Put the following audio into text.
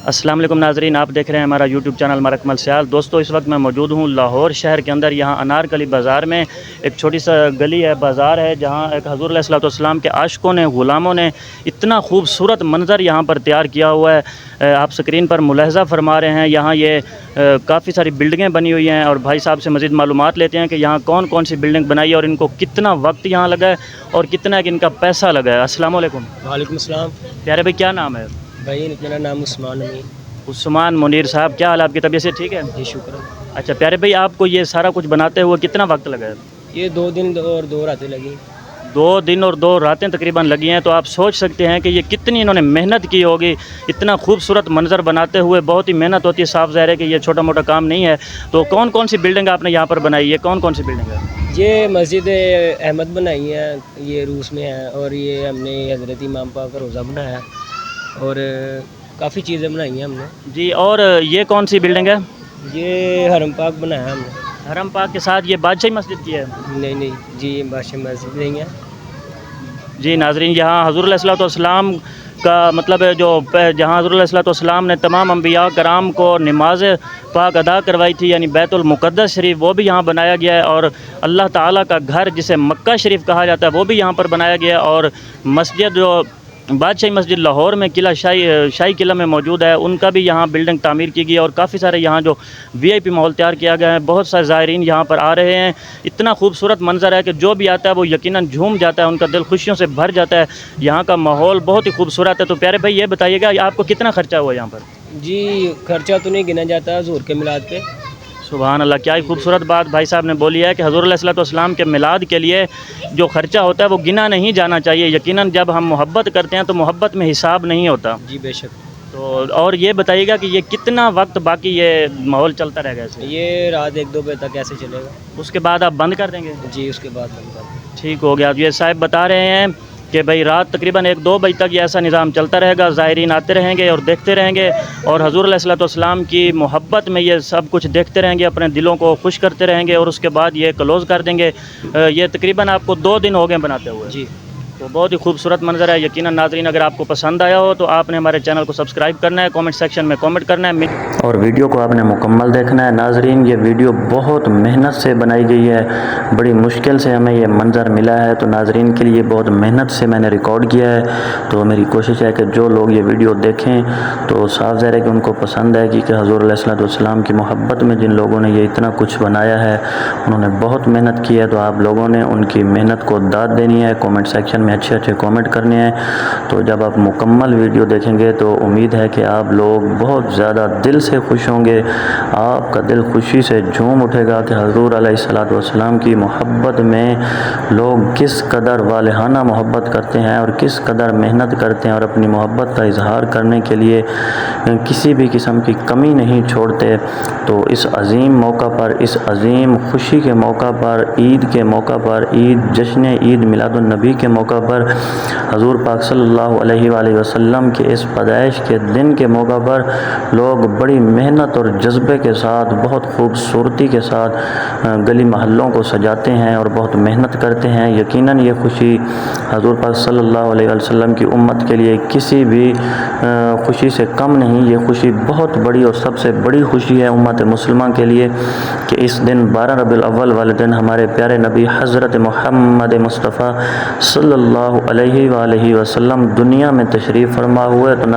السلام علیکم ناظرین، آپ دیکھ رہے ہیں ہمارا یوٹیوب چینل مراکمل سیال۔ دوستو اس وقت میں موجود ہوں لاہور شہر کے اندر، یہاں انارکلی بازار میں ایک چھوٹی سا گلی ہے، بازار ہے، جہاں ایک حضور علیہ الصلوۃ والسلام کے عاشقوں نے، غلاموں نے اتنا خوبصورت منظر یہاں پر تیار کیا ہوا ہے۔ آپ سکرین پر ملاحظہ فرما رہے ہیں، یہاں یہ کافی ساری بلڈنگیں بنی ہوئی ہیں، اور بھائی صاحب سے مزید معلومات لیتے ہیں کہ یہاں کون کون سی بلڈنگ بنائی ہے اور ان کو کتنا وقت یہاں لگا ہے اور کتنا ان کا پیسہ لگا ہے۔ السلام علیکم۔ وعلیکم السلام۔ پیارے بھائی، کیا نام ہے؟ بھائی میرا نام عثمان امین۔ عثمان منیر صاحب، کیا حال ہے؟ آپ کی طبیعت سے ٹھیک ہے؟ جی شکر ہے۔ اچھا پیارے بھائی، آپ کو یہ سارا کچھ بناتے ہوئے کتنا وقت لگا ہے؟ یہ 2 دن اور 2 راتیں لگی۔ 2 دن اور 2 راتیں تقریباً لگی ہیں، تو آپ سوچ سکتے ہیں کہ یہ کتنی انہوں نے محنت کی ہوگی اتنا خوبصورت منظر بناتے ہوئے۔ بہت ہی محنت ہوتی ہے، صاف ظاہر ہے کہ یہ چھوٹا موٹا کام نہیں ہے۔ تو کون کون سی بلڈنگ آپ نے یہاں پر بنائی ہے؟ کون کون سی بلڈنگ ہے؟ یہ مسجد احمد بنائی ہے، یہ روس میں ہے، اور یہ ہم نے حضرت امام پاک کا روزہ بنایا ہے، اور کافی چیزیں بنائی ہیں ہم نے۔ جی، اور یہ کون سی بلڈنگ ہے؟ یہ حرم پاک بنایا ہم نے۔ حرم پاک کے ساتھ یہ بادشاہی مسجد کی ہے؟ نہیں جی، یہ بادشاہ مسجد نہیں ہے۔ جی ناظرین، یہاں حضور علیہ الصلوۃ والسلام کا مطلب ہے، جو جہاں حضور علیہ الصلوۃ والسلام نے تمام انبیاء کرام کو نماز پاک ادا کروائی تھی، یعنی بیت المقدس شریف، وہ بھی یہاں بنایا گیا ہے، اور اللہ تعالیٰ کا گھر جسے مکہ شریف کہا جاتا ہے وہ بھی یہاں پر بنایا گیا ہے، اور مسجد جو بادشاہی مسجد لاہور میں قلعہ شاہی قلعہ میں موجود ہے، ان کا بھی یہاں بلڈنگ تعمیر کی گئی ہے، اور کافی سارے یہاں جو VIP ماحول تیار کیا گیا ہے۔ بہت سارے زائرین یہاں پر آ رہے ہیں، اتنا خوبصورت منظر ہے کہ جو بھی آتا ہے وہ یقیناً جھوم جاتا ہے، ان کا دل خوشیوں سے بھر جاتا ہے۔ یہاں کا ماحول بہت ہی خوبصورت ہے۔ تو پیارے بھائی یہ بتائیے گا آپ کو کتنا خرچہ ہوا یہاں پر؟ جی خرچہ تو نہیں گنا جاتا حضور کے میلاد پہ۔ سبحان اللہ، کیا ہی خوبصورت بات بھائی صاحب نے بولی ہے کہ حضور علیہ الصلوۃ والسلام کے میلاد کے لیے جو خرچہ ہوتا ہے وہ گنا نہیں جانا چاہیے۔ یقیناً جب ہم محبت کرتے ہیں تو محبت میں حساب نہیں ہوتا۔ جی بے شک۔ تو اور یہ بتائیے گا کہ یہ کتنا وقت باقی یہ ماحول چلتا رہے گا ایسے؟ یہ رات 1-2 بجے تک ایسے چلے گا۔ اس کے بعد آپ بند کر دیں گے؟ جی اس کے بعد بند کر دیں۔ ٹھیک ہو گیا۔ یہ صاحب بتا رہے ہیں کہ بھائی رات تقریباً 1-2 بجے تک یہ ایسا نظام چلتا رہے گا، زائرین آتے رہیں گے اور دیکھتے رہیں گے، اور حضور علیہ الصلوۃ والسلام کی محبت میں یہ سب کچھ دیکھتے رہیں گے، اپنے دلوں کو خوش کرتے رہیں گے، اور اس کے بعد یہ کلوز کر دیں گے۔ یہ تقریباً آپ کو 2 دن ہو گئے بناتے ہوئے۔ جی تو بہت ہی خوبصورت منظر ہے۔ یقیناً ناظرین، اگر آپ کو پسند آیا ہو تو آپ نے ہمارے چینل کو سبسکرائب کرنا ہے، کامنٹ سیکشن میں کامنٹ کرنا ہے، اور ویڈیو کو آپ نے مکمل دیکھنا ہے۔ ناظرین، یہ ویڈیو بہت محنت سے بنائی گئی ہے، بڑی مشکل سے ہمیں یہ منظر ملا ہے، تو ناظرین کے لیے بہت محنت سے میں نے ریکارڈ کیا ہے۔ تو میری کوشش ہے کہ جو لوگ یہ ویڈیو دیکھیں تو صاف ظاہر ہے کہ ان کو پسند ہے، کہ حضور علیہ الصلوۃ والسلام کی محبت میں جن لوگوں نے یہ اتنا کچھ بنایا ہے انہوں نے بہت محنت کی ہے، تو آپ لوگوں نے ان کی محنت کو داد دینی ہے، کامنٹ سیکشن میں اچھے کامنٹ کرنے ہیں۔ تو جب آپ مکمل ویڈیو دیکھیں گے تو امید ہے کہ آپ لوگ بہت زیادہ دل سے خوش ہوں گے، آپ کا دل خوشی سے جھوم اٹھے گا کہ حضور علیہ الصلوۃ والسلام کی محبت میں لوگ کس قدر والہانہ محبت کرتے ہیں اور کس قدر محنت کرتے ہیں، اور اپنی محبت کا اظہار کرنے کے لیے کسی بھی قسم کی کمی نہیں چھوڑتے۔ تو اس عظیم موقع پر، اس عظیم خوشی کے موقع پر، عید کے موقع پر، جشن عید میلاد النبی کے موقع پر، حضور پاک صلی اللہ علیہ وآلہ وسلم کے اس پیدائش کے دن کے موقع پر لوگ بڑی محنت اور جذبے کے ساتھ، بہت خوبصورتی کے ساتھ گلی محلوں کو سجاتے ہیں اور بہت محنت کرتے ہیں۔ یقیناً یہ خوشی حضور پاک صلی اللہ علیہ وسلم کی امت کے لیے کسی بھی خوشی سے کم نہیں، یہ خوشی بہت بڑی اور سب سے بڑی خوشی ہے امت مسلمہ کے لیے، کہ اس دن 12 ربیع الاول والے دن ہمارے پیارے نبی حضرت محمد مصطفیٰ صلی اللہ علیہ وآلہ وسلم دنیا میں تشریف فرما ہوئے۔ تو